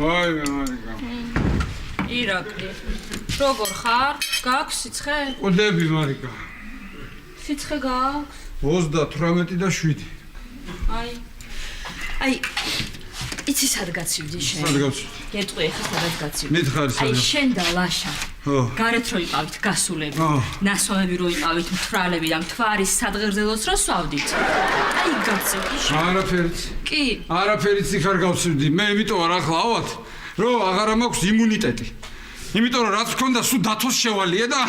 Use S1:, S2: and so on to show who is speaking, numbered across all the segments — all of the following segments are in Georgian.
S1: ვაიმე მარიკა.
S2: ირაკლი. როგორ ხარ? გაქვს სიცხე?
S1: ყოდები მარიკა.
S2: სიცხე გაქვს?
S1: 38 და 7.
S2: აი, იცი სად გაცივდი შენ?
S1: სად გაცივდი?
S2: გეტყვი ახლა სადაც გაცივდი.
S1: მითხარი
S2: აი შენ და ლაშა. გარეთ რო იყავით გასულები. ნასვამები რო იყავით მთვრალები და მთვარის სადღერძელოს რო სვავდით. აი გაცივდი შენ.
S1: არაფერიც.
S2: კი.
S1: არაფერიც იქ არ გავცივდი. მე იმიტომ არ ახლა ავად, რომ აღარა მაქვს იმუნიტეტი. იმიტომ რომ რაც მქონდა სულ დათოს შევალია და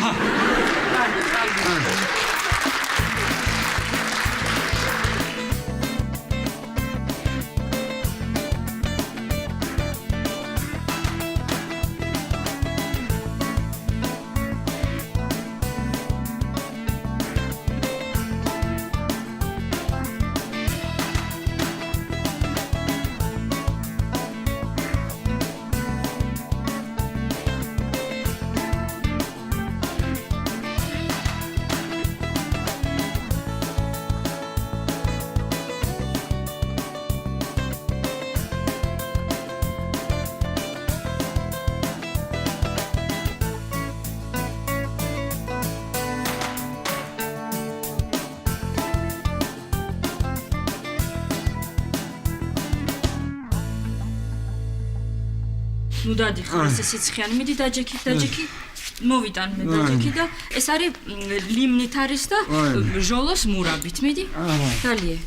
S2: ნუ დადიხარ ეს სიცხიანი მიდი დაჯექი მოვიტან მე დაჯექი და ეს არის ლიმნით არის და ჟოლოს მურაბით მიდი დალიე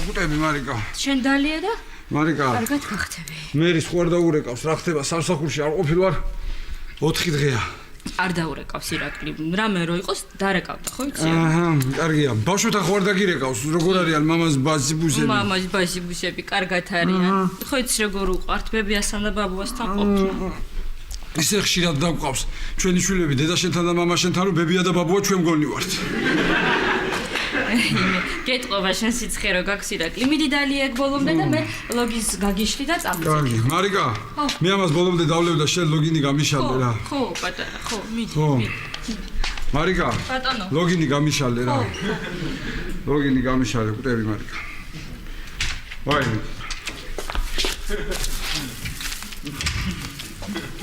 S1: გუტები მარიკა
S2: შენ დალიე და
S1: მარიკა
S2: კარგად გახტები
S1: მერის ხوار დაურეკავს რა ხდება სამსახურში არ ყოფილ ვარ 4 დღეა
S2: არ დაურეკავს ირაკლი რამე რო იყოს დარეკავდა ხო იცი
S1: კარგია ბავშვთა ხوار დაგირეკავს როგორ არიან მამას
S2: ბაზიბუსები კარგად არიან ხო იცი როგორ უყვართ ბებიასთან და ბაბუასთან ყოფნა
S1: ისე ხშირად დავყავს ჩვენი შვილები დედაშენთან და მამაშენთან რომ ბებია და ბაბუა ჩვენ მგონი ვართ
S2: გეტყობა შენ სიცხე რო გაქვს ირაკლი მიდი დალიე ეგ ბოლომდე და მე ლოგინს გაგიშლი და წამოწევ
S1: კარგი მარიკა მე ამას ბოლომდე დავლევ და შენ ლოგინი გამიშალე რა
S2: ხო პატარა ხო მიდი
S1: მარიკა
S2: ბატონო
S1: ლოგინი გამიშალე რა ლოგინი გამიშალე გუტები მარიკა ვაი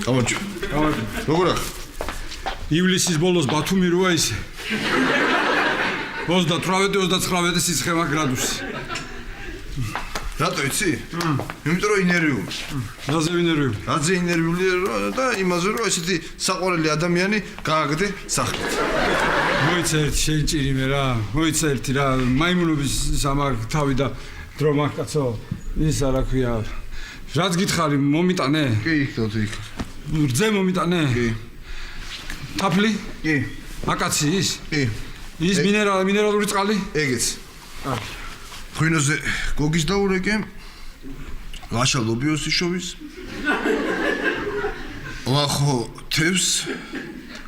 S3: გამარჯო როგორ ახ
S1: ივლისის ბოლოს ბათუმი როა ისე 38-39 სიცხემა გრადუსი.
S3: რატო იცი? იმიტომ რომ ინერვიული.
S1: რაზე ინერვიული?
S3: რაზე ინერვიული და იმაზე რომ ესეთი საყვარელი ადამიანი გააგდე სახლით.
S1: მოიცა ერთი შეჭირი მე რა. მოიცა ერთი რა მაიმუნობის სამაგ თავი და დრო მაგკაცო. ის არა ქვია. რაც გითხარი მომიტანე?
S3: კი, თოთი.
S1: რძე მომიტანე?
S3: კი.
S1: თაფლი?
S3: კი.
S1: აკაცი ის?
S3: კი.
S1: ის მინერალური წყალი?
S3: ეგეც. ღვინოზე გოგის დაურეკე. ლაშა ლობიოსი შოვის. ლახო თევს.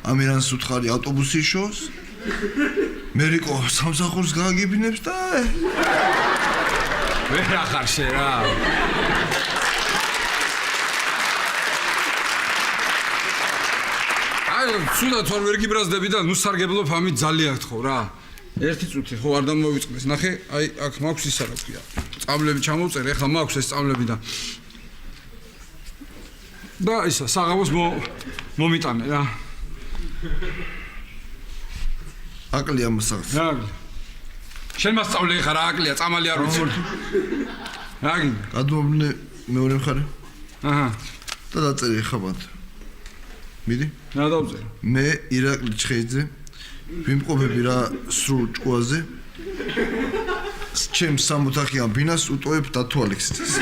S3: ამირანს უთხარი ავტობუსი შოს. მერიკო სამსახურს გააგებინებს და
S1: ვერ ახარ შე რა. სულად თორ ვერ გიბრაზდები და ნუ სარგებლობ ამით ძალიან გთხოვ რა. ერთი წუთი ხო არ დამოვიწყდეს. ნახე, აი აქ მაქვს ისა რა ქვია. წამლები ჩამოვწერე, ახლა მაქვს ეს წამლები და ისა საღამოს მომიტანე რა.
S3: აკლია მოსახს.
S1: რა. შენ მასწავლე ხარ რა აკლია, წამალი არ ვიცი. რა გინდა?
S3: გადმობნე მეორე მხარე.
S1: აჰა.
S3: და დაწერე ხაბად. მიდი.
S1: რა დავწერე?
S3: მე ირაკლი ჩხეიძე ვიმყოფები რა სრულ ჭკუაზე. ჩემს სამოთახიან ბინას უტოვებ დათო ალექსიძეს.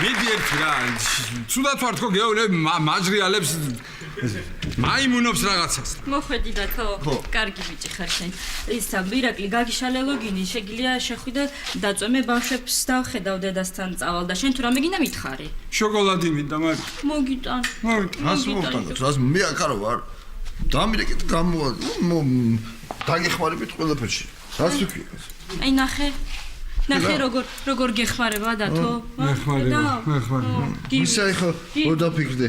S1: მიდი ერთი რა. ცუდად ვარ თქო გეუბნები მაჟრიალებს მაიმუნობს რაღაცას.
S2: მოხვედი დათო. კარგი ბიჭი ხარ შენ. ისა ირაკლი გაგიშალე ლოგინი შეგიძლია შეხვიდე დაწვემე ბავშვებს დავხედავ დედასთან წავალ და შენ თუ რამე გინდა მითხარი.
S1: შოკოლადი მინდა მაგ.
S2: მოგიტან.
S3: რას მოვტანოთ? რას მე აქარო ვარ? დამირეკეთ გამოვა. დაგეხმარებით ყველაფერში. რას ვიქი?
S2: აი ნახე. ნახე როგორ გეხმარება დათო?
S1: მეხმარება.
S3: ისა ხო რო დაფიქრდე.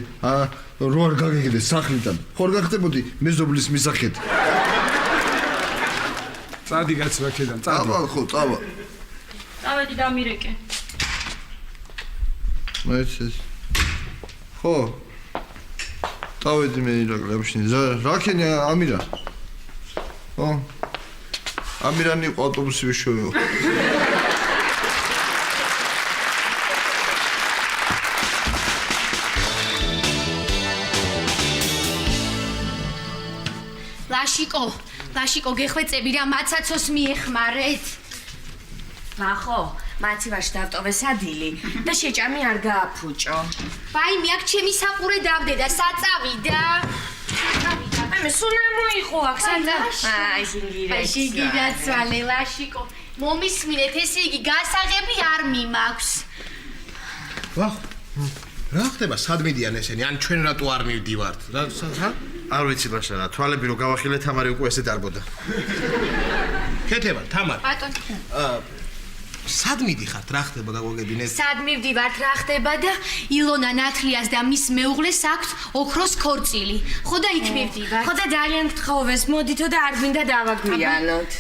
S3: რო არ გაგიგდე სახლიდან. ხორ გახდებოდი მეზობლის მისახეთ.
S1: წადი კაცო აქედან, წადი.
S3: წავალ ხო, წავალ.
S2: წავედი დამირეკე.
S3: მეც ეს. ხო. წავედი მე ირაკლი აბშინი. რა ქენი ამირა? ხო. ამირანი ავტობუსი ვიშოვეო.
S4: ლაშიკო გეხვეწები რა მაცაცოს მიეხმარეთ.
S5: ვახო, მაცი ვაში დავტოვე სადილი და შეჭამი არ გააფუჭო.
S4: ვაიმე, აქ ჩემი საყურე დავდედა, საწავიდა.
S5: მე სულ ამოიყო აქ საწავი.
S4: აი, შეგიდაცვალე, ლაშიკო. მომისმინეთ, ესე იგი, გასაღები არ მიმაქვს.
S6: ვახ. რა ხდება, სად მიდიან ესენი? ან ჩვენ რატო არ მივდივართ? რა
S3: არ ვიცი ბაშა რა, თვალები რო გავახილე, თამარი უკვე ესე დარბოდა.
S6: ქეთება, თამარ.
S4: ბატონო.
S6: სად მიდიხართ? რა ხდება გაგვაგებინეთ?
S4: სად მივდივართ, რა ხდება და ილონა ნათლიას და მის მეუღლეს აქვთ ოქროს ქორწილი. ხო და იქ მივდივართ.
S5: ხო და ძალიან გთხოვეს, მოდითო და არ გვინდა დავაგვიანოთ.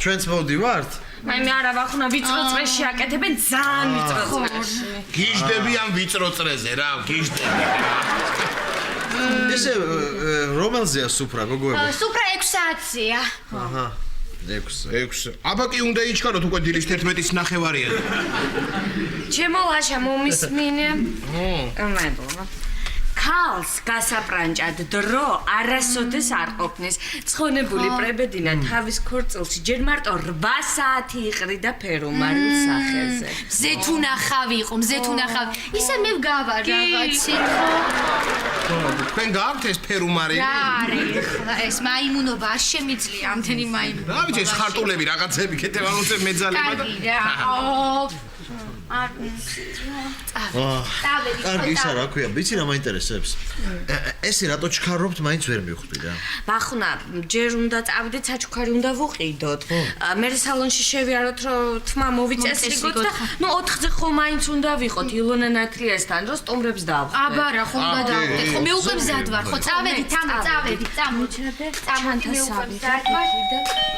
S3: ჩვენც მოვდივართ?
S5: აი მე არა ვახუნა ვიწრო წრეში აკეთებენ ძალიან ვიწრო წრეში.
S6: გიჟდები ამ ვიწრო წრეზე რა, გიჟდები.
S3: ესე რომელზეა სუფრა გოგოებო?
S4: სუფრა 6 საათია.
S3: აჰა.
S6: 6. აბა კი უნდა იჩქაროთ უკვე დილის 11-ის ნახევარია.
S5: ჩემო ლაშა მომისმინე. მადლობა. ქალს გასაპრანჭად დრო არასოდეს არ ყოფნის. ცხონებული პრებედინა თავის ქორწილში ჯერ მარტო 8 საათი იყრიდა ფერუმარულ სახელზე.
S4: მზეთუნახავი იყო, მზეთუნახავი. ისე მე ვგავარ რაღაცი, ხო?
S6: თქვენ გაქვთ ეს ფერუმარი?
S4: რა არის ხლა ეს მაიმუნობა არ შემიძლია ამდენი მაიმუნობა.
S6: რა ვიცი ეს ხარტულები რაღაცები ქეთება როზე მეძალება და
S4: კარგი რა. არ წავედი.
S3: კარგი ისა რა ქვია, ვიცი რა მაინტერესებს. ესე რატო ჩქარობთ, მაინც ვერ მივხვდი რა.
S5: ვახუნა, ჯერ უნდა წავიდეთ, საჩუქარი უნდა ვუყიდოთ. მე სალონში შევიაროთ, რომ თმა მოვიწესრიგოთ და ნუ 4-ზე ხო მაინც უნდა ვიყოთ ილონა ნათლიასთან, რომ სტუმრებს დავხვდეთ.
S4: აბა რა ხო უნდა დავხვდეთ. ხო მე უკვე მზად ვარ, ხო წავედი, წავედი. წამოდი მე უკვე მზად ვარ.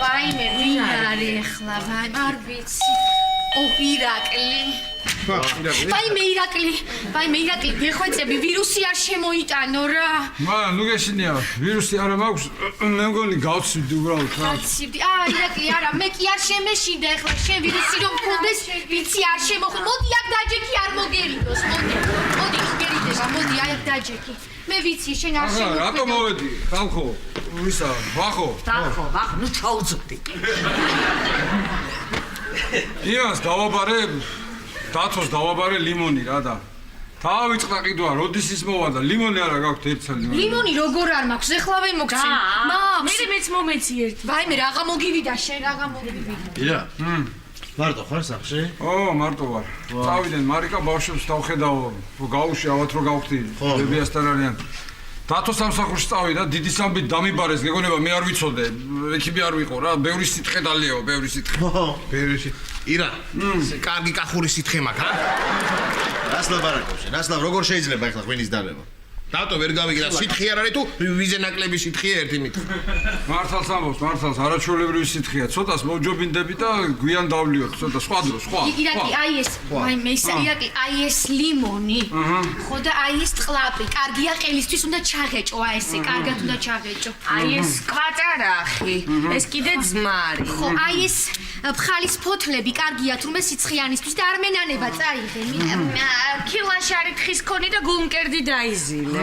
S4: ვაიმე, ვინ არის ახლა? არ ვიცი. ირაკლი. ვაიმე ირაკლი, გეხვეწები, ვირუსი არ შემოიტანო რა.
S1: მაგრამ ნუ გეშინია, ვირუსი არა მაქვს, მე მგონი გავცივდი უბრალოდ რა.
S4: ირაკლი, არა, მე კი არ შემეშინდა ახლა, შენ ვირუსი რომ მქონდეს, ვიცი არ შემოხვი. მოდი აქ დაჯექი არ მოგერიდოს, მოდი გერიდება, მოდი აი აქ დაჯექი. მე ვიცი, შენ არ შემოხვი.
S1: რატო მოვედი, ხალხო? ვისა, ვახო,
S5: ნუ ჩაუძვდი.
S1: იანს დავაბარე, დათოს დავაბარე ლიმონი რა და თავიწყდა ყიდვა, როდის ის მოვა და ლიმონი არა გაქვთ ერთსა ლიმონი.
S4: ლიმონი როგორ არ მაქვს, ეხლავე მოგცემ.
S5: მე მეც მომეცი ერთი.
S4: ვაიმე, რაღა მოგივიდა, შენ რაღა მოგივიდა.
S3: ირა. მარტო ხარ სახში?
S1: მარტო ვარ. წავიდნენ მარიკა ბავშვებს დავხედავ, გაუშავათ რომ გავხდი. ბებიასთან არიან. დათო სამსახურში წავიდა, დიდი სამბით დამიბარეს, გეგონება მე არ ვიცოდე. ექიბი არ ვიყო რა, ბევრი სიტყვე დალიაო, ბევრი სიტყვე.
S6: ბევრი სიტყვე. ირა, კარგი კახური სიტყვე მაქვს, რა?
S3: რას ლაბარაკობ შენ? რას როგორ შეიძლება ახლა ღვინის დანება?
S6: დათო ვერ გავიგე და სიტყვე არ არის თუ ვიზე ნაკლები სიტყვეა ერთი მითხრა.
S1: მართალს ამბობს, მართალს არაჩვეულებრივი სიტყვეა. ცოტას მოვჯობინდები და გვიან დავლიოთ, ცოტა სხვა დრო, სხვა.
S4: ირაკლი, აი ეს, ვაიმე, ირაკლი, აი ეს ლიმონი. ხო და აი ეს ტყლაპი, კარგია ყელისთვის უნდა ჩაღეჭო, აი ესე, კარგად უნდა ჩაღეჭო.
S5: აი ეს კვაწარახი, ეს კიდე ძმარი.
S4: ხო, აი ეს ფხალის ფოთლები, კარგია თუმე სიცხიანისთვის და არ მენანება წაიღე.
S5: ქილაშარი თხის ქონი და გულმკერდი დაიზილე.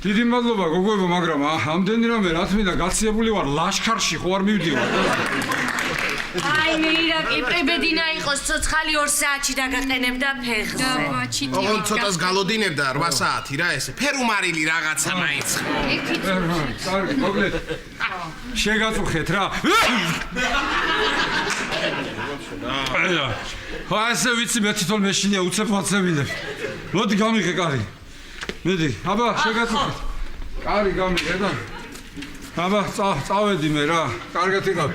S1: დიდი მადლობა გოგოებო, მაგრამ ამდენი რამე რა თქმა გაციებული ვარ ლაშქარში, ხო არ მივდივარ.
S5: აი მე ირაკლი პრებედინა იყოს ცოცხალი 2 საათში დაგაყენებდა ფეხზე.
S6: ოღონ ცოტას გალოდინებდა 8 საათი რა ესე. ფერუმარილი რაღაცა მაინც.
S1: კარგი, მოგლეთ. შეგაწუხეთ რა. ხო, ასე ვიცი, მე თვითონ მეშინია უცებ ვაცებინებ. მოდი გამიღე კარი. მედი, აბა, შეგაწუხეთ. კარი გამიღე და აბა, წავედი მე რა. კარგად იყავ.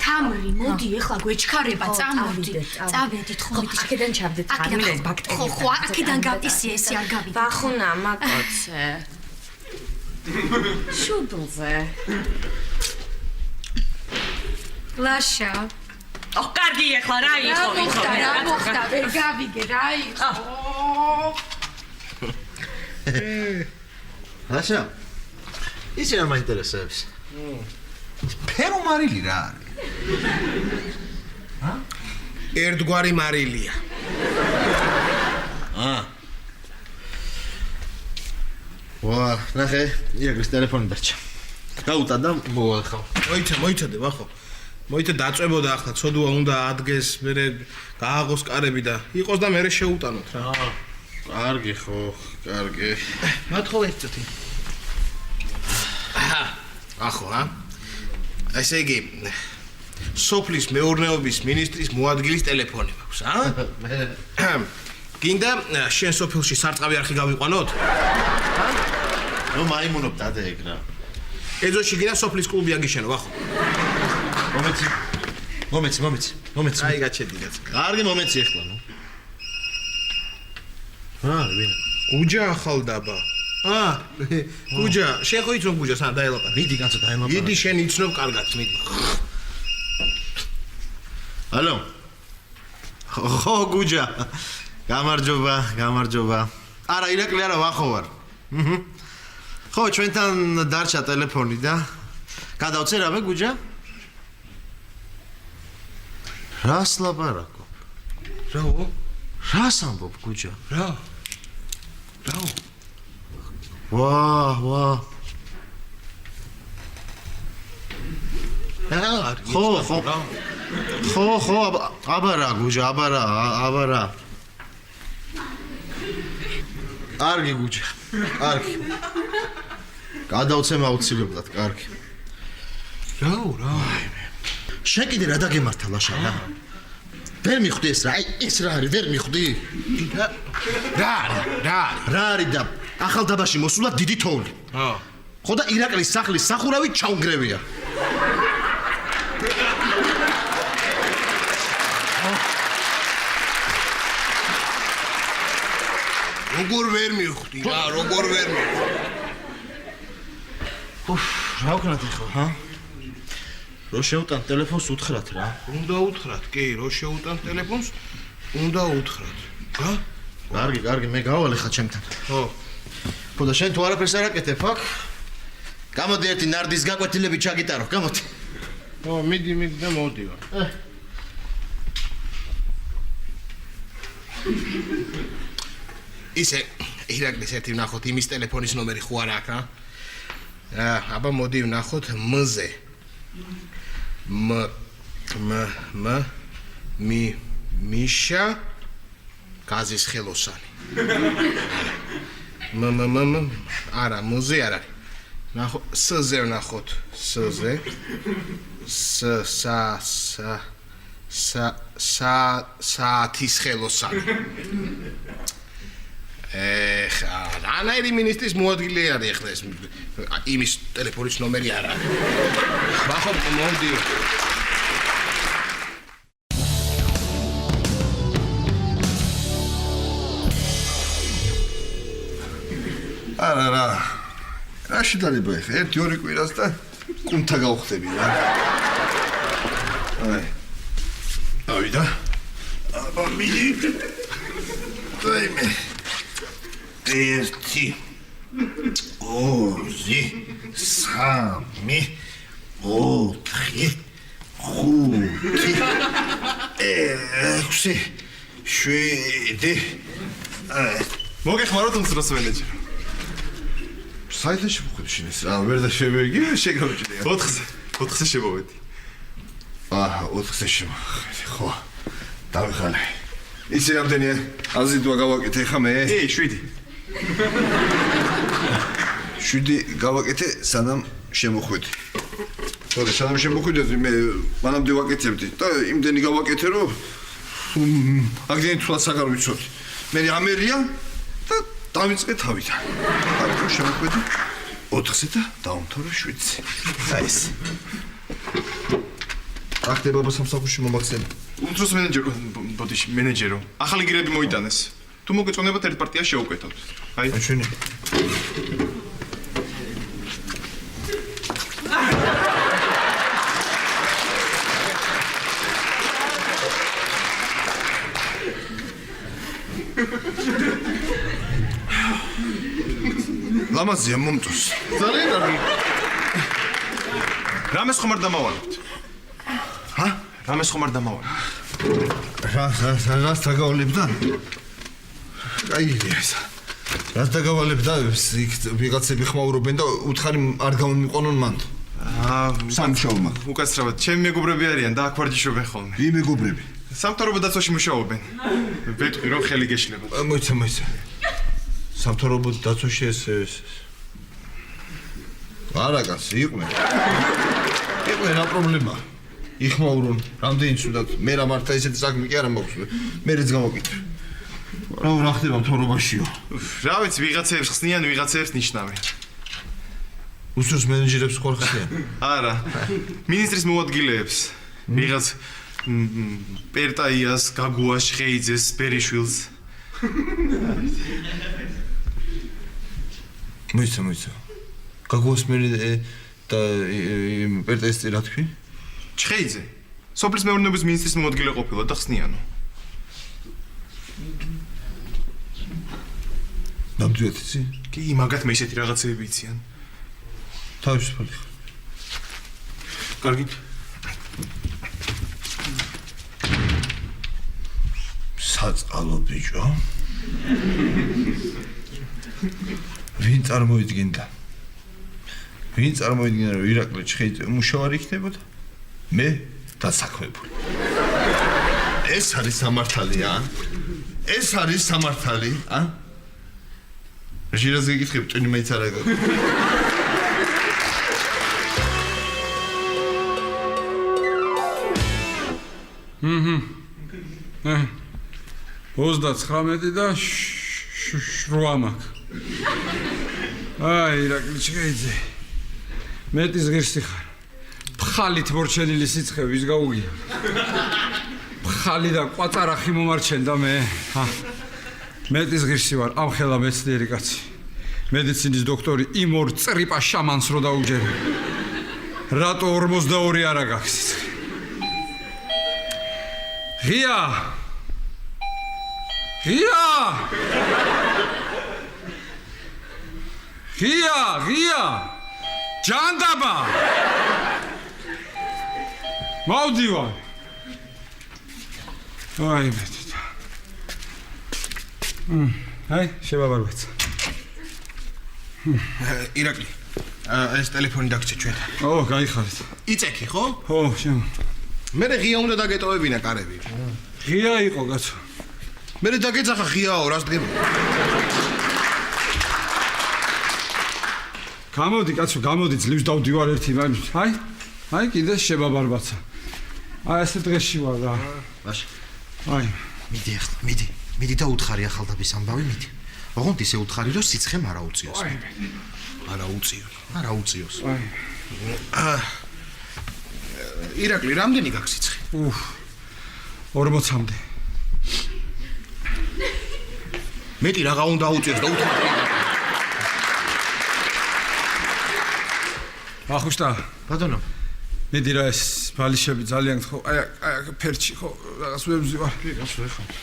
S4: თამრი, მოდი ეხლა გვეჩქარება, წამოდი. წავედით ხო,
S5: აქედან ჩავდეთ, ამილეს ბაქტერია.
S4: ხო, აქედან გავტისია, ესე არ გავიდა.
S5: ვახუნა, მაკოცე. შუბლზე.
S4: ლაშა.
S5: ოხ, კარგი ეხლა რა იყო?
S4: რა მოხდა? ვერ გავიგე რა იყო?
S7: ლაშა. ის რა მაინტერესებს? ფერო მარილი რა არის?
S6: ერთგვარი მარილია.
S7: ვა, ნახე, ირაკლის ტელეფონი დარჩა. გაუტანდა მოახავ.
S6: მოიცადე ბახო. მოიცა დაწვებოდა ახლა, ცოდუა უნდა ადგეს, მერე გააღოს კარები და იყოს და მერე შეუტანოთ რა.
S7: კარგი ხო, კარგი.
S6: მათხოვე ერთწუთი. ახო, ესე იგი სოფლის მეურნეობის მინისტრის მოადგილის ტელეფონი მაქვს, გინდა შენ სოფელში სარწყავი არხი გავიყვანოთ?
S7: ნუ მაიმუნობ დადე ეგ რა.
S6: ეზოში გინდა სოფლის კლუბი აგიშენო, ახო.
S7: მომეცი.
S6: აი გაჩედი რაც.
S7: კარგი მომეცი ახლა, ნუ. ვინ?
S6: გუჯა ახალდაბა. გუჯა, შენ ხო იცნობ გუჯას, დაელაპარაკე.
S7: მიდი კაცო დაელაპარაკე.
S6: მიდი შენ იცნობ კარგად, მიდი.
S7: ალო. ხო, გუჯა. გამარჯობა. არა, ირაკლი არა, ვახო ვარ. ხო, ჩვენთან დარჩა ტელეფონი და გადავწერ აბა გუჯა? რას ლაპარაკო?
S6: რაო?
S7: რას ამბობ გუჯა?
S6: რაო?
S7: ვა. ხო, აბა რა გუჯა, აბა რა. კარგი გუჯა, კარგი. გადავცემ აუცილებლად, კარგი.
S6: რაო?
S7: შენ კიდე რა დაგემართა ლაშა რა? ვერ მიხვდი ეს რა? ეს რა არის? ვერ მიხვდი?
S6: რა
S7: არის და ახალდაბაში მოსულა დიდი თოვლი. ხო და ირაკლის სახლის სახურავი ჩაუნგრევია.
S6: როგორ ვერ მიხვდი რა, როგორ ვერ მიხვდი.
S7: რა ვქნათ ახლა, რო შევტან ტელეფონს უთხრათ რა.
S6: უნდა უთხრათ, კი, რო შევტან ტელეფონს, უნდა უთხრათ.
S7: კარგი, მე გავალე ხა ჩემთან. ხო და შენ თუ არაფერს არ აკეთებ აქ? გამოდი ერთი ნარდის გაკვეთილები ჩაგიტარო, გამოდი.
S6: მიდი და მოდივარ. ისე ირაკლის ერთი ვნახოთ, იმის ტელეფონის ნომერი ხო არ აქვს, აბა მოდი ვნახოთ მ-ზე. მიშა გაზის ხელოსანი. არა, მ-ზე არ არის. ნახო, ს-ზე ვნახოთ, ს-ზე. საათის ხელოსანი. რანაირი მინისტრის მოადგილე არის ახლა ეს იმის ტელეფონის ნომერი არ არის. ბახო მომდი.
S3: არა რა. რა შედარება ახლა? 1-2 კვირას და კუნთა გავხდები რა. ავიდა. აბა მიდი. დაიმე. 1 2 3 4 5 6
S8: მოგეხმაროთ უმცროს მენეჯერი.
S3: საერთოდ მოხდა შინეს რა ვერ და შევეგი შეგავჭირე
S8: 4-ზე შემოვედი.
S3: 4-ზე შემოვედი ხო დავიხალე ისე რამდენია აზიდვა გავაკეთე ხა მე
S8: 7
S3: გავაკეთე სანამ შემოხვედი ხო და სანამ შემოხვედი მე მანამდე ვაკეთებდი და იმდენი გავაკეთე რომ აგდენი თვალს აღარ ვიცოდი მე ამერია და დავიწყე თავიდან აქ შემოხვედი 4-ზე და დაუმთავრე 7-ზე აი ეს ახლა სამსახურში მომახსენე
S8: უმცროს მენეჯერო ახალი გირები მოიტანეს თუ მოგეწონებათ ერთ პარტიას შევუკეთოთ აი
S3: ჩვენი ლამაზია მომწონს.
S6: ძალიან კარგი.
S8: რამეს ხომ არ დამავალებთ?
S3: ჰა?
S8: რამეს ხომ არ დამავალებთ?
S3: რას დაგავალებდა? აი ეს. რას დაგავალებდა? იქ ვიღაცები ხმაურობენ და უთხარი არ გამომიყვანონ მანდ. სამშობლო.
S8: უკაცრავად, ჩემი მეგობრები არიან და აქ ვარჯიშობენ ხოლმე.
S3: ვინ მეგობრები?
S8: სამთავრობო დაცვაში მუშაობენ. ვეთქვი რომ ხელი გეშლებათ.
S3: მოიცა. სამთავრობო დაცვაში ეს არაკაც იყვნენ. იყვნენ რა პრობლემაა? იხმაურონ, რამდენი ცუდად. მე რა მართა ესეთი საქმე კი არა მაქვს. მერეც გამოკითხე. რა ხდება მთავრობაშიო?
S8: რა ვიცი, ვიღაცებს ხსნიან, ვიღაცებს ნიშნავენ.
S3: უსურს მენეჯერებს ხარ ხსნიან?
S8: არა. მინისტრის მოადგილეებს. ვიღაც პერტაიას, გაგუას, ხეიძეს, ბერიშვილს.
S3: მოიცა. გაგუას მე და პერტაის რა თქვი?
S8: ჩხეიძე. სოფლის მეურნეობის მინისტრის მოადგილე ყოფილა და ხსნიანო.
S3: ნამდვილად იცი?
S8: კი, მაგათ მე ისეთი რაღაცები იციან.
S3: თავისუფალი ხარ.
S8: კარგი.
S3: საწყალო ბიჭო. ვინ წარმოიდგინდა? რომ ირაკლი ჩხეიძე მუშავარი იქნებოდა? მე დასაქმებული. ეს არის სამართალი, ა? ეს არის სამართალი, ა? ჟირას გიგითხებ, ტვინი მეც არა გა.
S1: აჰა. 39 და 8 მაქვს. აი, ირაკლი ჩხეიძე. მეტის ღირსი ხარ. ფხალით მორჩენილი სიცხე ვის გაუგია? ფხალი და ყვაწარახი მომარჩენდა მე. მეტის ღირსი ვარ, ამ ხელა მეცნიერი კაცი. მედიცინის დოქტორი იმ ორ წრიპა შამანს რო დაუჯერე. რატო 42 არა გაქვს სიცხე? ღია! ჯანდაბა! მოვდივარ. აი მეტი. აი, შევაბარბეცა.
S6: ირაკლი, ეს ტელეფონი დაგჭე ჩვენ.
S1: გაიხარეთ.
S6: იწექი, ხო?
S1: ხო, შენ.
S6: მე ღია უნდა დაგეტოვებინა კარები.
S1: ღია იყო, კაცო.
S6: მე დაგეძახა ღიაო, რას დგება?
S1: გამოდი, კაცო, გამოდი, ძლივს დავდივარ ერთი მაინც. აი, კიდე შევაბარბაცა. აი, ესე დღეში ვარ რა.
S7: ბაში.
S1: აი,
S7: მიდი ახლა, მიდი და უთხარი ახალდაბის ამბავი, მიდი. ოღონდ ისე უთხარი, რომ სიცხემ არა უწიოს. არა უწიოს.
S6: ირაკლი, რამდენი გაქვს სიცხე?
S1: 40-მდე.
S6: მეტი რაღა უნდა უწიოს და უთხარი.
S1: ახუშტა,
S7: ბატონო.
S1: მიდი რა ეს ბალიშები ძალიან ხო, აი ფერჩი ხო, რაღაც ვებზივარ.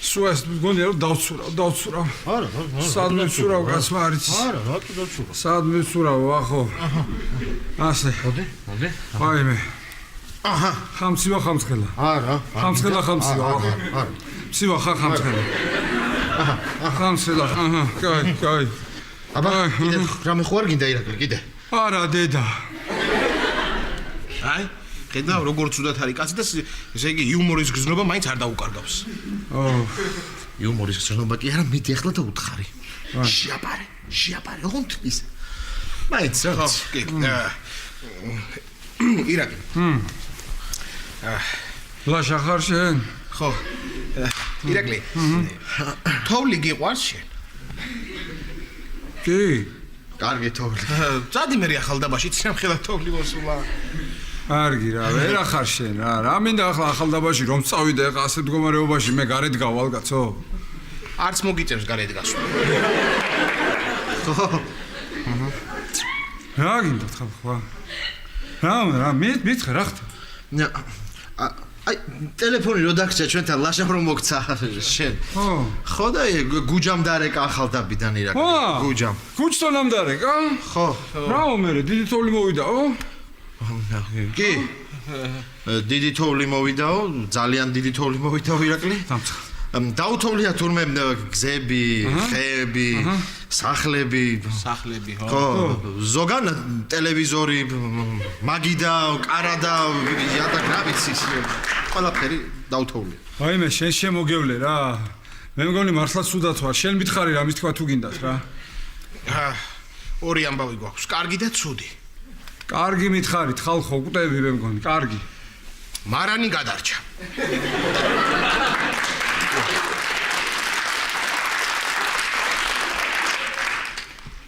S1: სულ ეს გონია რომ დავცურავ.
S7: არა.
S1: სადმე ვცურავ, კაცმა არ იცის.
S7: არა, რატო დავცურავ?
S1: სადმე ვცურავ, ახო. ასე.
S7: მოდი.
S1: აი მე. ხამცივა ხამცხელა.
S7: არა.
S1: ხამცხელა.
S7: არა.
S1: ცივა ხამცხელა. ხამცხელა. კაი.
S7: აბა, კიდე რამე ხო არ გინდა ირაკლი, კიდე?
S1: არა, დედა.
S6: აი, ხედავ როგორ ცუდად არის კაცი და ესე იგი იუმორის გზნობა მაინც არ დაუკარგავს.
S7: იუმორის გზნობა კი არა, მიდი ახლა და უთხარი. შეაპარე, ოღონდ ის.
S6: მაინც ხო, კი. ირაკლი.
S1: ლაშა ხარ შენ?
S6: ხო. ირაკლი. თოვლი გიყვარს შენ?
S1: კი.
S7: კარგი თოვლი.
S6: წადი მე ახალდაბაში ცნემხელა თოვლი მოსულა.
S1: კარგი რა, ვერ ახარ შენ რა. რა მინდა ახლა ახალდაბაში რომ წავიდე ახლა ასეთ მდგომარეობაში მე გარეთ გავალ კაცო?
S6: არც მოგიწევს გარეთ გასვლა.
S1: რა გინდათ ხო? რა მითხრა რა ხდება?
S7: აი, ტელეფონი რო დაგჭა ჩვენთან ლაშამ რომ მოგცა შენ. ხო და გუჯამ დარეკა ახალდაბიდან ირაკლი. გუჯამ.
S1: გუჩტონამ დარეკა?
S7: ხო.
S1: რაო მე დიდი თოვლი მოვიდაო?
S7: კი. დიდი თოვლი მოვიდაო, ძალიან დიდი თოვლი მოვიდაო ირაკლი. დაუთოვლია თურმე გზები, ხეები, სახლები, ხო. ზოგან ტელევიზორი, მაგიდა, კარადა, იატაკ რა ვიცი, ყველაფერი დაუთოვლია.
S1: ვაიმე, შენ შემოგევლე რა. მე მგონი მართლაც სუდათ ვარ. შენ მითხარი რა მის თქვა თუ გინდათ რა.
S6: ორი ამბავი გვაქვს, კარგი და ცუდი.
S1: კარგი მითხარით, ხალხო, გვტები მე მგონი, კარგი.
S6: მარანი გადარჩა.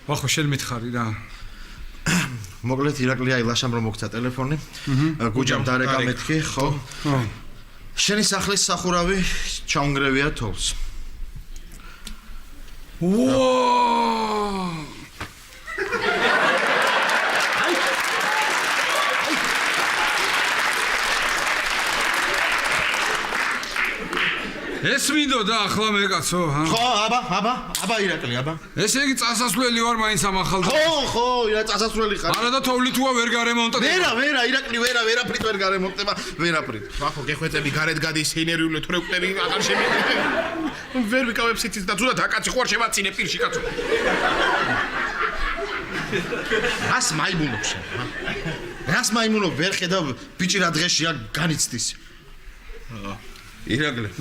S1: ვახო, შენ მითხარი რა.
S7: მოკლედ ირაკლი აი ლაშამ რომ მოგცა ტელეფონი. გუჯამ დარეკა მეთქი, ხო? შენი სახლის სახურავი ჩაუნგრევია თოვს.
S1: ვაუ! ეს მინდოდა ახლა მე კაცო, ჰა?
S7: ხო, აბა ირაკლი, აბა.
S1: ესე იგი წასასვლელი ვარ მაინც ამ ახალდა.
S7: ხო, ირა წასასვლელი ხარ.
S1: არა და თოვლი თუა ვერ გარემონტდება.
S7: ვერა, ირაკლი, ვერაფრით ვერ გარემონტდება, ვერაფრით.
S6: ვახო, გეხვეწები გარეთ გადის ენერიული თორე უყტები აღარ შემიძლია. ვერ ვიკავებ სიცის და თუნდაც აკაცი ხوار შემაცინე პირში კაცო.
S7: ას მაიმუნობ შენ, ჰა? რას მაიმუნობ ვერ ხედავ ბიჭი რა დღეშია განიცდის. ირაკლი.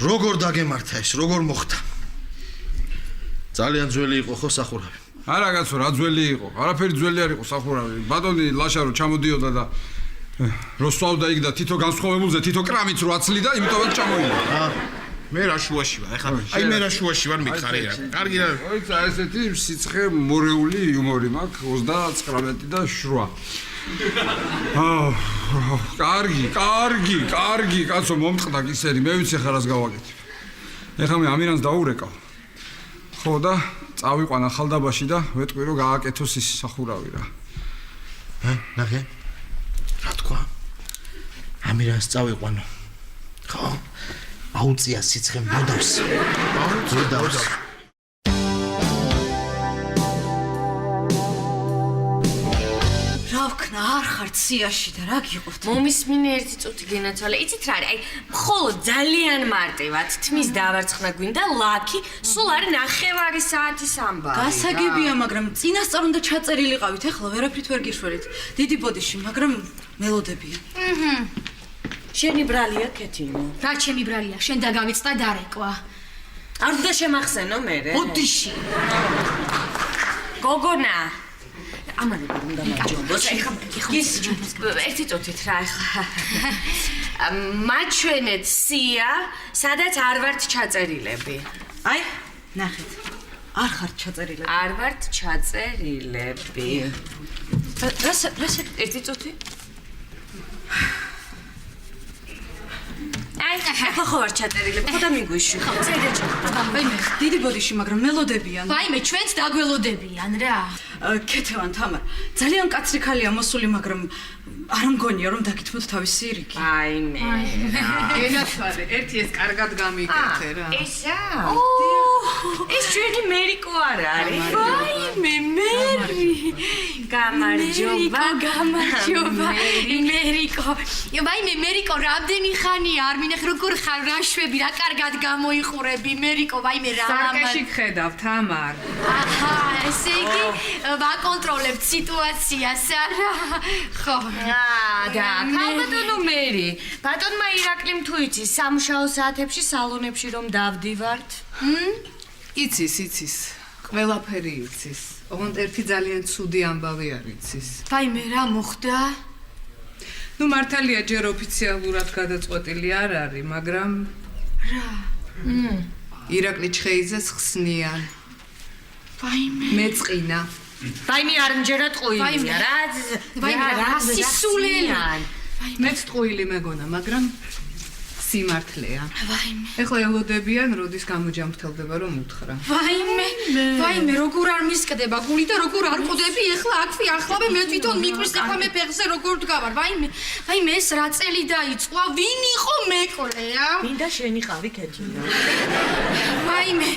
S7: როგორ დაგემართა ეს, როგორ მოხდა? ძალიან ძველი იყო ხო სახურავი?
S1: არა კაცო, რა ძველი იყო? არაფერი ძველი არ იყო სახურავი. ბატონი ლაშა რო ჩამოდიოდა და რო სწავდა იქ და თითო განსხვავებულზე თითო კრამიც რო აცლიდა, იმიტომაც ჩამოიდა.
S6: მე რა შუაში ვარ, ეხლა აი მე რა შუაში ვარ მითხარი რა. კარგი რა.
S1: ოიცა ესეთი სიცხე მორეული იუმორი მაქვს 39 და 7. კარგი, კაცო მომწყდა ისერი, მე ვიცი ხა რას გავაკეთებ. ეხლა მე ამირანს დაურეკავ. ხო და წავიყვან ახალდაბაში და ვეტყვი რომ გააკეთოს ის სახურავი რა.
S7: ნახე. რა თქვა? ამირანს წავიყვანო. ხო. აუწია სიცხე მოდავს. მოდავს.
S2: რა არ ხართ სიაში და რა გიყავთ?
S5: მომისმინე ერთი წუთი გენაცვალე. იცით რა არის? აი, მხოლოდ ძალიან მარტივად თმის დავარცხნა გვინდა ლაკი, სულ არის 9 საათის ამბავი.
S2: გასაგებია, მაგრამ წინასწარ უნდა ჩაწერილიყავით, ეხლა ვერაფრით ვერ გიშველით. დიდი ბოდიში, მაგრამ მელოდებია.
S5: შენი ბრალია კეთილო.
S4: რა ჩემი ბრალია, შენ დაგავიწყდა დარეკვა.
S5: არ უნდა შემახსენო მერე.
S2: ბოდიში.
S5: გოგონა. ამან უნდა მაჯობოს. ეხლა ერთი წუთით რა ეხლა. მაჩვენეთ სია, სადაც არ ვართ ჩაწერილები.
S2: აი, ნახეთ. არ ხართ ჩაწერილები.
S5: არ ვართ ჩაწერილები.
S2: რას
S5: ერთი წუთი? აი, ახლა ხო ვარ ჩაწერილები, ხო და მიგვიში. ხო, წერეჭი.
S2: ვაიმე, დიდი ბოდიში, მაგრამ მელოდებიან.
S4: ვაიმე, ჩვენც დაგველოდებიან რა.
S2: კეთევან თამარ, ძალიან კაცრი ქალია მოსული, მაგრამ არ მგონია რომ დაგითმოთ თავისი რიგი.
S5: ვაიმე.
S9: გენაცვალე, ერთი ეს კარგად გამიგეთე რა.
S5: ესა? ეს ჩვენი მერიკო არ არის?
S2: ვაიმე, მერი.
S5: გამარჯობა.
S4: მერიკო. ვაიმე, მერიკო, რამდენი ხანია არ მინახე როგორ ხარ, რა შვები, რა კარგად გამოიყურები, მერიკო, ვაიმე რა.
S9: სარკეში გხედავ, თამარ.
S4: აჰა, ესე იგი ვაკონტროლებთ სიტუაციას, არა? ხო.
S5: და ქალბატონო მერი, ბატონმა ირაკლიმ თუ იცის სამუშაო საათებში სალონებში რომ დავდივართ?
S9: იცის. ყველაფერი იცის. ოღონდ ერთი ძალიან ცუდი ამბავი არ იცის.
S4: ვაიმე, რა მოხდა?
S9: ნუ მართალია ჯერ ოფიციალურად გადაწყვეტილი არ არის, მაგრამ
S4: რა?
S9: ირაკლი ჩხეიძეს ხსნიან.
S4: ვაიმე.
S5: მეწყინა. ვაიმე არ მჯერა ტყუილია რა.
S4: ვაიმე რა სისულელი.
S9: მეც ტყუილი მეგონა, მაგრამ სიმართლეა.
S4: ვაიმე.
S9: ეხლა ელოდებიან, როდის გამოჯამრთელდება რომ უთხრა.
S4: ვაიმე, როგორ არ მისკდება გული და როგორ არ ყვდები, ეხლა აქვე ახლავე მე თვითონ მიყვის ეხლა მე ფეხზე როგორ ვდგავარ. ვაიმე, ეს რა წელი დაიწყო? ვინ იყო მეკვლეა?
S5: მინდა შენი ყავი ქეთინა.
S4: ვაიმე,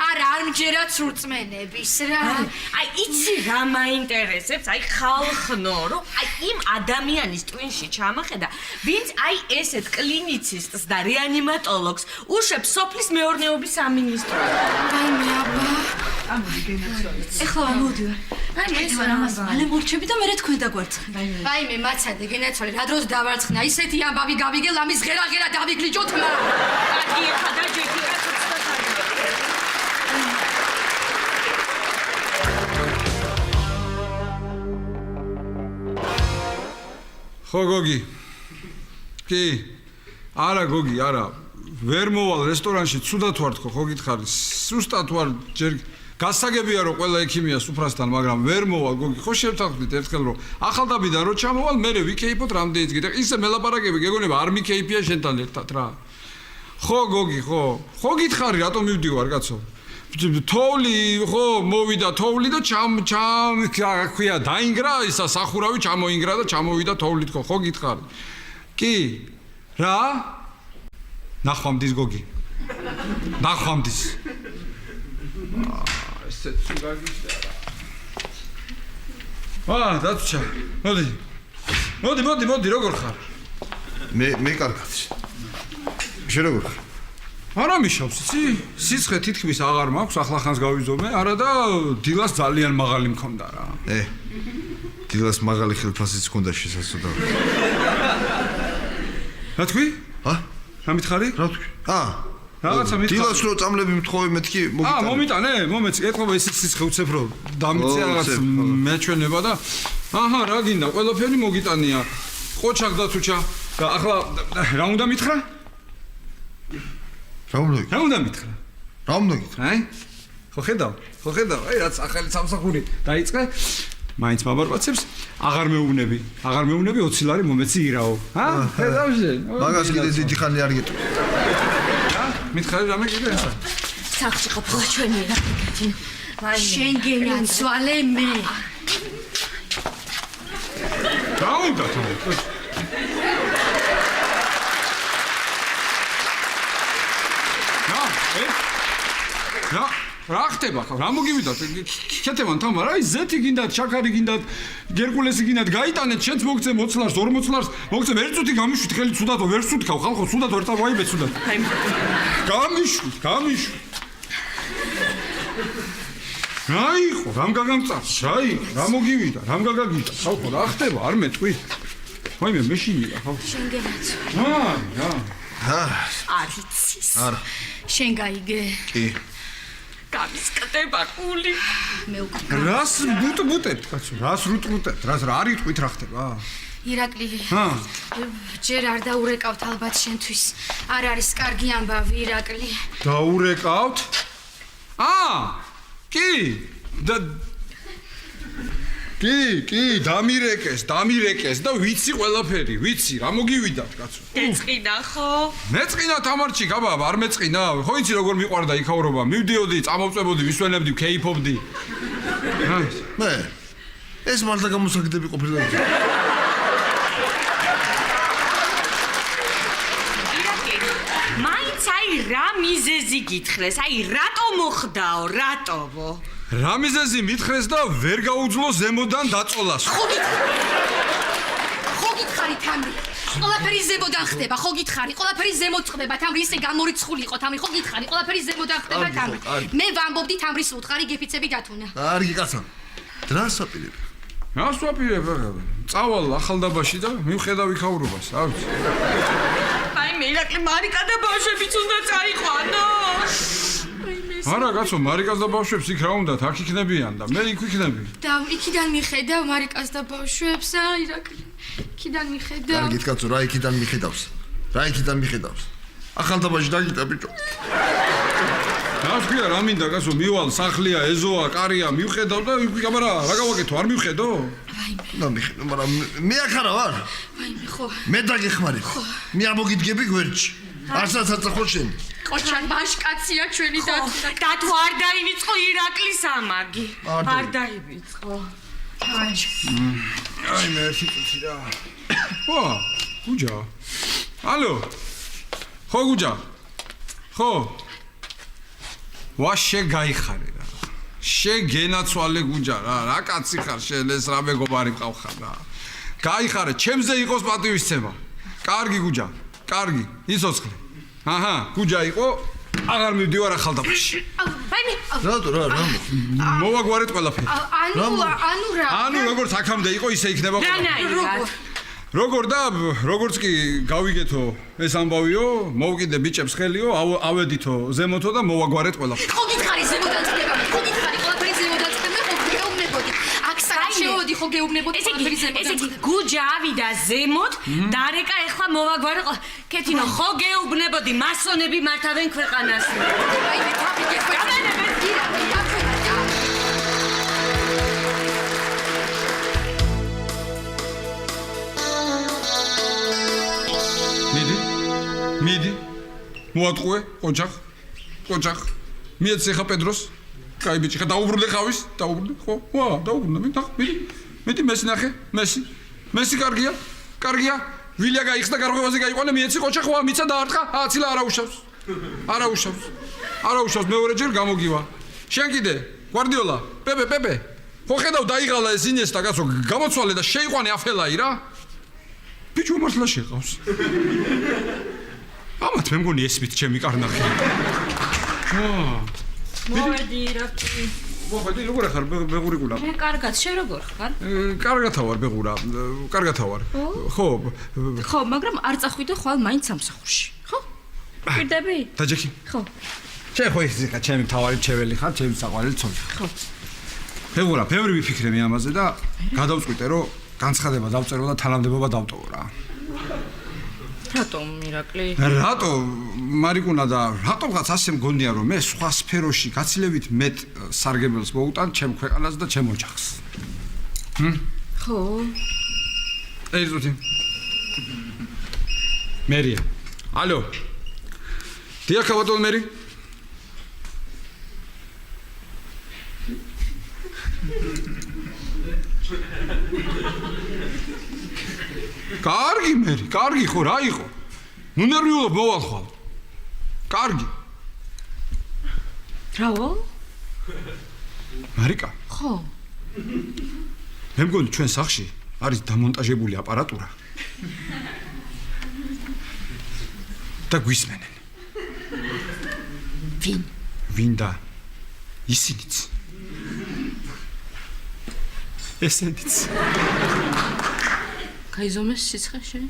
S4: არ მჯერა ცრუწმენების რა.
S5: აი, იცი რა მაინტერესებს? აი, ხალხნო, რომ აი იმ ადამიანის ტვინში ჩამახედა, ვინც აი ესეთ კლინიცისტს და რეანიმატოლოგს უშვებს სოფლის მეურნეობის სამინისტროს.
S4: ვაიმე, აბა.
S2: ამოდი გენაცვალე.
S4: ეხლა მოვდივარ.
S2: ვაიმე, ეს ვარ ამას მალე მორჩები და მერე თქვენ დაგვარცხნი.
S4: ვაიმე, მაცადე, გენაცვალე, რა დროს დავარცხნა? ისეთი ამბავი გავიგე, ლამის ღერაღერა დავიგლიჯოთ მა.
S5: აგი ეხა დაჯექი რა ცოტა.
S1: ხო გოგი. კი. არა გოგი, არა. ვერ მოვალ რესტორანში, ცუდად ვარ თქო, ხო გითხარი? სუსტად ვარ, ჯერ გასაგებია რომ ყველა ექიმია სუფრასთან, მაგრამ ვერ მოვალ გოგი. ხო შევთანხმდით ერთხელ რომ ახალდაბიდან რო ჩამოვალ, მე ვიკეიფოთ რამდენიც კიდე. ისე მელაპარაკები გეგონება არ მიკეიფია შენთან ერთად რა. ხო გოგი, ხო. ხო გითხარი რატომ მივდივარ კაცო? თოვლი ხო მოვიდა თოვლი და ქვია დაინგრა ისა სახურავი ჩამოინგრა და ჩამოვიდა თოვლით ხო გითხარი კი რა ნახვამდის გოგი ნახვამდის ესეც გაგიჩდა რა დაცჩა მოდი როგორ ხარ
S3: მე კარგად შე როგორ ხარ
S1: არა მიშავს იცი სიცხე თითქმის აღარ მაქვს ახლა ხანს გავიზომე არა და დილას ძალიან მაღალი მქონდა რა
S3: დილას მაღალი ხელფასიც მქონდა შესაძლოა
S1: რა თქვი რა მითხარი
S3: რა თქვი
S1: რაღაცა მითხარი
S3: დილას რო წამლები მთხოვე მეთქი
S1: მომიტანე მომეც ეთყობა ეს სიცხე უცებ რო დამიწე რაღაც მეჩვენება და აჰა რა გინდა ყველაფერი მოგიტანია ყოჩაკ დათუჩა და ახლა რა უნდა მითხრა
S3: რა
S1: უნდა მითხრა?
S3: რა უნდა გითხრა?
S1: აი? ხო ხედავ, აი რაც ახალი სამსახური დაიწყე. მაინც მაბარბაცებს აღარ მეუბნები 20 ლარი მომეცი ირაო. ხედავ შენ?
S3: მაგას კიდე დიდი ხანი არ გეტყვი.
S1: მითხარი რამე კიდე ესა?
S5: სახში ყოფილა ჩვენი რა გეთინ.
S4: შენ გენაცვალე მე.
S1: რა უნდა თქო? რა ხდება ხო? რა მოგივიდათ? ქეთევან თამა რა ის ზეთი გინდათ, შაქარი გინდათ, გერკულესი გინდათ, გაიტანეთ შენც მოგცე მოცლარს, 2 მოცლარს, მოგცე ვერ წუთი გამიშვით ხელი ცუდათო, ვერ სუთქავ ხალხო, ცუდათ ვერ წავაიბე ცუდათ. გამიშვით. რაი ხო, რამ გაგამწარს? რაი, რა მოგივიდა? რამ გაგაგიდა? ხალხო, რა ხდება? არ მეტყვი. ვაიმე, მეშინია ხალხო.
S4: შენ გენაცვალე.
S1: რა.
S5: არიცის.
S3: არა.
S4: შენ გაიგე?
S3: კი.
S5: გამისკდება გული.
S4: მე უკვე
S1: რას ბუტებთ კაცო? რას რუტრუტებთ? რას რა არიტყვით რა ხდება?
S4: ირაკლი. ჯერ არ დაურეკავთ ალბათ შენთვის. არ არის კარგი ამბავი ირაკლი.
S1: დაურეკავთ? კი. კი, დამირეკეს და ვიცი ყველაფერი, ვიცი, რა მოგივიდათ, კაცო.
S5: ეწყინა ხო?
S1: მეწყინა თამარჩი, გაბა, არ მეწყინა. ხო იცი როგორ მიყვარდა იქაურობა, მივდიოდი, წამოვწებოდი, ვისვენებდი, ვქეიფობდი.
S3: მე ეს მართლა გამოსაგდები ყოფილა.
S5: მაინც აი რა მიზეზი გითხრეს, აი რატო მოხდაო, რატოვო?
S1: რა მიზეზი მითხრეს და ვერ გაუძლო ზემოდან დაწოლას.
S4: ხო გითხარი თამრი. ყველაფერი ზემოდან ხდება, ხო გითხარი, ყველაფერი ზემოთ ხდება, თამრი ისე გამორიცხული იყო, თამრი, ხო გითხარი, ყველაფერი ზემოდან ხდება, თამრი. მე ვამბობდი თამრის უთხარი გეფიცები დათუნა.
S3: კარგი კაცო. დრას აპირებ.
S1: რას ვაპირებ? წავალ ახალდაბაში და მივხედავ იქაურობას, რა ვიცი.
S5: აი მე ირაკლი მარიკა და ბავშვებიც უნდა წაიყვანო.
S1: არა კაცო, მარიკას და ბავშვებს იქ რა უნდათ, აქ იქნებიან და მე იქ ვიქნები.
S4: და იქიდან მიხედავ მარიკას და ბავშვებს, ირაკლი. იქიდან მიხედავ.
S3: კარგით კაცო, რა იქიდან მიხედავს? ახალდაბაში დაგიტა ბიჭო.
S1: რა თქვია, რა მინდა კაცო, მივალ, სახლია, ეზოა, კარია, მივხედავ და აბარა, რა გავაკეთო, არ მივხედო?
S3: და მიხედო, მაგრამ მე აქ არა ვარ.
S4: ვაიმე, ხო.
S3: მე დაგეხმარებ. მე ამოგიდგები გვერდში. არსაც აწახო შენ.
S5: ყოჩა ბაშკაცია ჩვენი დათო. დათო არ დაივიწყო ირაკლის ამაგი. არ დაივიწყო.
S1: აი მე ერთი წუთი რა. ვა, გუჯა. ალო. ხო გუჯა. ხო. ვა შეგაიხარე რა. შეგენაცვალე გუჯა რა კაცი ხარ შენ ეს რა მეგობარი ყავხარ რა. გაიხარე, ჩემზე იყოს პატივისცემა. კარგი გუჯა, კარგი, იცოცხლე. აჰა, გუჯა იყო, აღარ მივდივარ ახალდაბაში.
S4: ბაინი.
S3: რატო რა?
S1: მოვაგვარეთ ყველაფერი.
S4: ანუ
S1: როგორც აქამდე იყო, ისე იქნება
S5: რანაირად?
S1: როგორ და როგორც კი გავიგეთო ეს ამბავიო, მოვკიდე ბიჭებს ხელიო, ავედითო ზემოთო და მოვაგვარეთ ყველაფერი.
S4: ხო გითხარი ზემოდან წდება, ხო გითხარი ყველაფერი ზემოდან წდება, ხო გეუბნებოდი. აქ სად შევოდი ხო გეუბნებოდი ყველაფერი ზემოდან.
S5: ესე იგი გუჯა ავიდა ზემოთ, დარეკა ეხლა მოვაგვარე კეთინო ხო გეუბნებოდი მასონები მართავენ ქვეყანას.
S4: ბაინი თავი გეხვეწა.
S1: მიდი მოატყუე ყოჯახ მიეცე ხა პედროს კაი ბიჭი ხა დაუბრუნდე ხავის ხო ვა დაუბრუნდა მიდი მესი ნახე მესი კარგია ვილია გაიხსნა გარღვევაზე გაიყვანა მიეცი ყოჯახ ვა მიცა დაარტყა აცილა არა უშავს მეორე ჯერ გამოგივა შენ კიდე გვარდიოლა პეპე ხო ხედავ დაიღალა ეს ინესტა კაცო გამოცვალე და შეიყვანე აფელაი რა ბიჭო მართლა შეყავს ამათ მე მგონი ესმით ჩემი კარნახი.
S2: მოედი ირაკლი.
S1: მოედი როგორ ხარ ბეღურიკულა?
S2: მე კარგად, შენ როგორ ხარ?
S1: კარგათა ვარ ბეღურა, კარგათა ვარ. ხო,
S2: მაგრამ არ წახვიდე ხვალ მაინც სამსახურში, ხო? პირდები?
S1: დაჯექი.
S2: ხო.
S1: შენ ხო ის ხა ჩემი თავარი ჩეველი ხარ, ჩემი საყვარელი ცოლი. ხო. ბეღურა, ბევრი ვიფიქრე მე ამაზე და გადავწყვიტე რომ განცხადება დავწერო და თანამდებობა დავტოვო რა.
S2: რატომ ირაკლი?
S1: რატო მარიკუნა და რატომღაც ასე მგონია რომ მე სხვა სფეროში გაცილებით მეტ სარგებელს მოვუტან ჩემ ქვეყანას და ჩემ ოჯახს.
S2: ხო.
S1: ეცუთი. მერია. ალო. დიახ ბატონ მერი. კარგი მერი, კარგი ხო რა იყო? ნუ ნერვიულობ მოვალ. კარგი.
S2: რაო?
S1: მარიკა.
S2: ხო.
S1: მე მგონი ჩვენ სახში არის დამონტაჟებული აპარატურა. და გვისმენენ. ვინ და ისინიც. ესენიც.
S2: გაიზომეს სიცხე შენ?